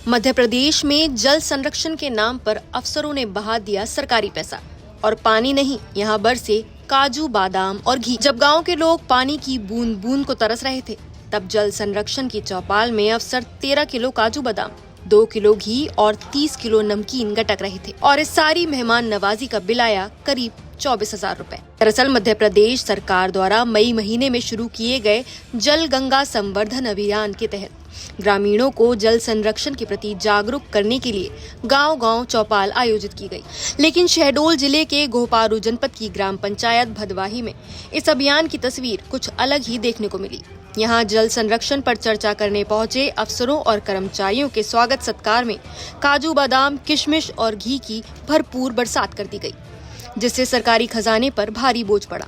मध्य प्रदेश में जल संरक्षण के नाम पर अफसरों ने बहा दिया सरकारी पैसा और पानी नहीं, यहाँ बरसे काजू, बादाम और घी। जब गांव के लोग पानी की बूंद बूंद को तरस रहे थे, तब जल संरक्षण की चौपाल में अफसर 13 किलो काजू बादाम, 2 किलो घी और 30 किलो नमकीन गटक रहे थे और इस सारी मेहमान नवाजी का बिल आया करीब 24,000 रुपए। दरअसल मध्य प्रदेश सरकार द्वारा मई महीने में शुरू किए गए जल गंगा संवर्धन अभियान के तहत ग्रामीणों को जल संरक्षण के प्रति जागरूक करने के लिए गांव-गांव चौपाल आयोजित की गई। लेकिन शहडोल जिले के गोहपारू जनपद की ग्राम पंचायत भदवाही में इस अभियान की तस्वीर कुछ अलग ही देखने को मिली। यहाँ जल संरक्षण पर चर्चा करने पहुंचे अफसरों और कर्मचारियों के स्वागत सत्कार में काजू, बादाम, किशमिश और घी की भरपूर बरसात कर दी गई, जिससे सरकारी खजाने पर भारी बोझ पड़ा।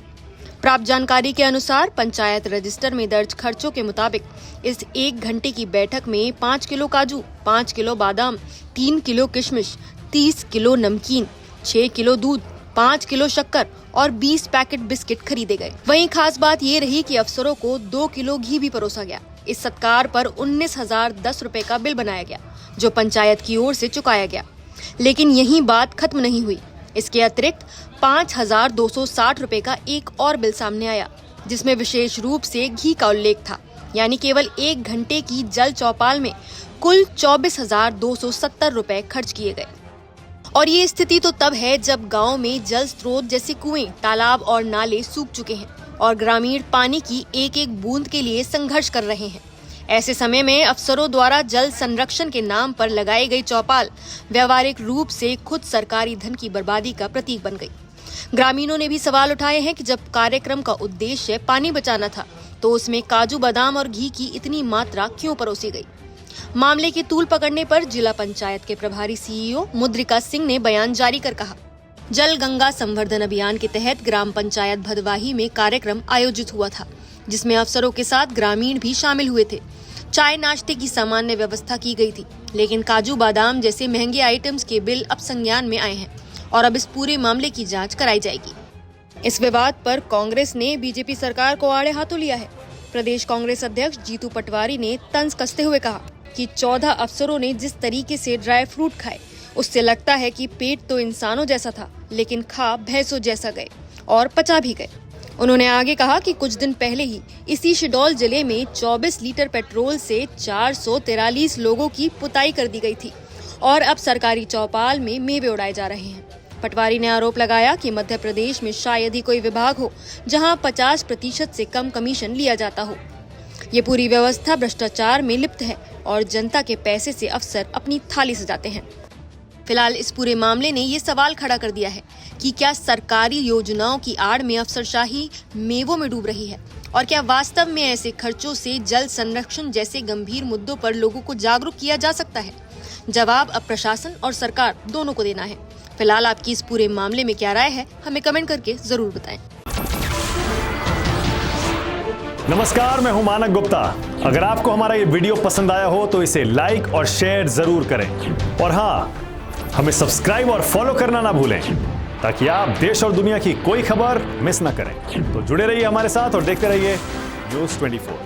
प्राप्त जानकारी के अनुसार पंचायत रजिस्टर में दर्ज खर्चों के मुताबिक इस 1 घंटे की बैठक में 5 किलो काजू, 5 किलो बादाम, 3 किलो किशमिश, 30 किलो नमकीन, 6 किलो दूध, 5 किलो शक्कर और 20 पैकेट बिस्किट खरीदे गए। वहीं खास बात ये रही कि अफसरों को 2 किलो घी भी परोसा गया। इस सत्कार पर 19,010 रुपए का बिल बनाया गया, जो पंचायत की ओर से चुकाया गया। लेकिन यही बात खत्म नहीं हुई। इसके अतिरिक्त 5,260 रुपए का एक और बिल सामने आया, जिसमें विशेष रूप से घी का उल्लेख था। यानी केवल 1 घंटे की जल चौपाल में कुल 24,270 रुपए खर्च किए गए। और ये स्थिति तो तब है जब गांव में जल स्रोत जैसे कुएं, तालाब और नाले सूख चुके हैं और ग्रामीण पानी की एक एक बूंद के लिए संघर्ष कर रहे हैं। ऐसे समय में अफसरों द्वारा जल संरक्षण के नाम पर लगाई गई चौपाल व्यावहारिक रूप से खुद सरकारी धन की बर्बादी का प्रतीक बन गई। ग्रामीणों ने भी सवाल उठाए हैं कि जब कार्यक्रम का उद्देश्य पानी बचाना था, तो उसमें काजू, बादाम और घी की इतनी मात्रा क्यों परोसी गई। मामले की तूल पकड़ने पर जिला पंचायत के प्रभारी सीईओ मुद्रिका सिंह ने बयान जारी कर कहा, जल गंगा संवर्धन अभियान के तहत ग्राम पंचायत भदवाही में कार्यक्रम आयोजित हुआ था, जिसमें अफसरों के साथ ग्रामीण भी शामिल हुए थे। चाय नाश्ते की सामान्य व्यवस्था की गई थी, लेकिन काजू, बादाम जैसे महंगे आइटम्स के बिल अब संज्ञान में आए हैं और अब इस पूरे मामले की जांच कराई जाएगी। इस विवाद पर कांग्रेस ने बीजेपी सरकार को आड़े हाथों लिया है। प्रदेश कांग्रेस अध्यक्ष जीतू पटवारी ने तंज कसते हुए कहा कि 14 अफसरों ने जिस तरीके से ड्राई फ्रूट खाए, उससे लगता है कि पेट तो इंसानों जैसा था, लेकिन खा भैंसों जैसा गए और पचा भी गए। उन्होंने आगे कहा कि कुछ दिन पहले ही इसी शहडोल जिले में 24 लीटर पेट्रोल से 443 लोगों की पुताई कर दी गई थी और अब सरकारी चौपाल में मेवे उड़ाए जा रहे हैं। पटवारी ने आरोप लगाया कि मध्य प्रदेश में शायद ही कोई विभाग हो जहां 50% से कम कमीशन लिया जाता हो। ये पूरी व्यवस्था भ्रष्टाचार में लिप्त है और जनता के पैसे से अफसर अपनी थाली सजाते हैं। फिलहाल इस पूरे मामले ने ये सवाल खड़ा कर दिया है कि क्या सरकारी योजनाओं की आड़ में अफसरशाही मेवों में डूब रही है और क्या वास्तव में ऐसे खर्चों से जल संरक्षण जैसे गंभीर मुद्दों पर लोगों को जागरूक किया जा सकता है। जवाब अब प्रशासन और सरकार दोनों को देना है। फिलहाल आपकी इस पूरे मामले में क्या राय है, हमें कमेंट करके जरूर बताएं। नमस्कार, मैं हूं मानक गुप्ता। अगर आपको हमारा ये वीडियो पसंद आया हो तो इसे लाइक और शेयर जरूर करें और हाँ, हमें सब्सक्राइब और फॉलो करना ना भूलें, ताकि आप देश और दुनिया की कोई खबर मिस ना करें। तो जुड़े रहिए हमारे साथ और देखते रहिए न्यूज़ 24।